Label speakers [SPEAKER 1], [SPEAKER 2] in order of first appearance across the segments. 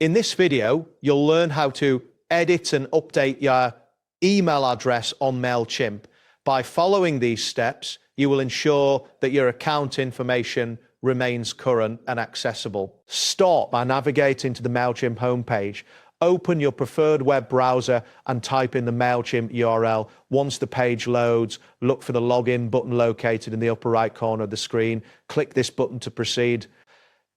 [SPEAKER 1] In this video, you'll learn how to edit and update your email address on Mailchimp. By following these steps, you will ensure that your account information remains current and accessible. Start by navigating to the Mailchimp homepage. Open your preferred web browser and type in the Mailchimp URL. Once the page loads, look for the login button located in the upper right corner of the screen. Click this button to proceed.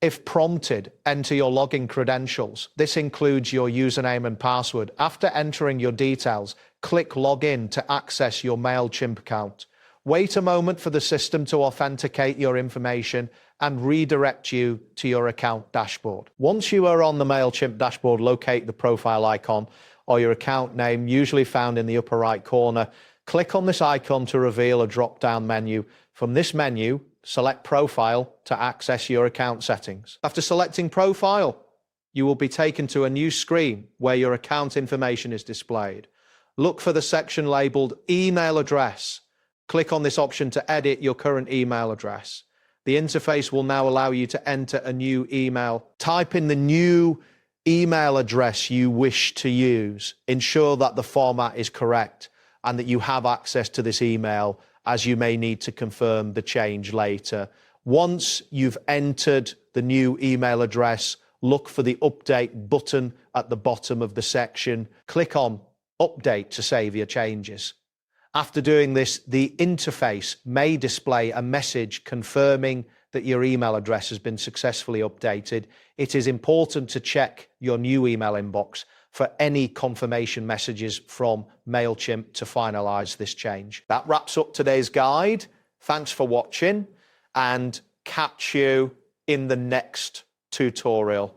[SPEAKER 1] If prompted, enter your login credentials. This includes your username and password. After entering your details, click Login to access your Mailchimp account. Wait a moment for the system to authenticate your information and redirect you to your account dashboard. Once you are on the Mailchimp dashboard, locate the profile icon or your account name, usually found in the upper right corner. Click on this icon to reveal a drop-down menu. From this menu, select Profile to access your account settings. After selecting Profile, you will be taken to a new screen where your account information is displayed. Look for the section labeled Email Address. Click on this option to edit your current email address. The interface will now allow you to enter a new email. Type in the new email address you wish to use. Ensure that the format is correct and that you have access to this email, as you may need to confirm the change later. Once you've entered the new email address, look for the Update button at the bottom of the section. Click on Update to save your changes. After doing this, the interface may display a message confirming that your email address has been successfully updated. It is important to check your new email inbox for any confirmation messages from Mailchimp to finalize this change. That wraps up today's guide. Thanks for watching, and catch you in the next tutorial.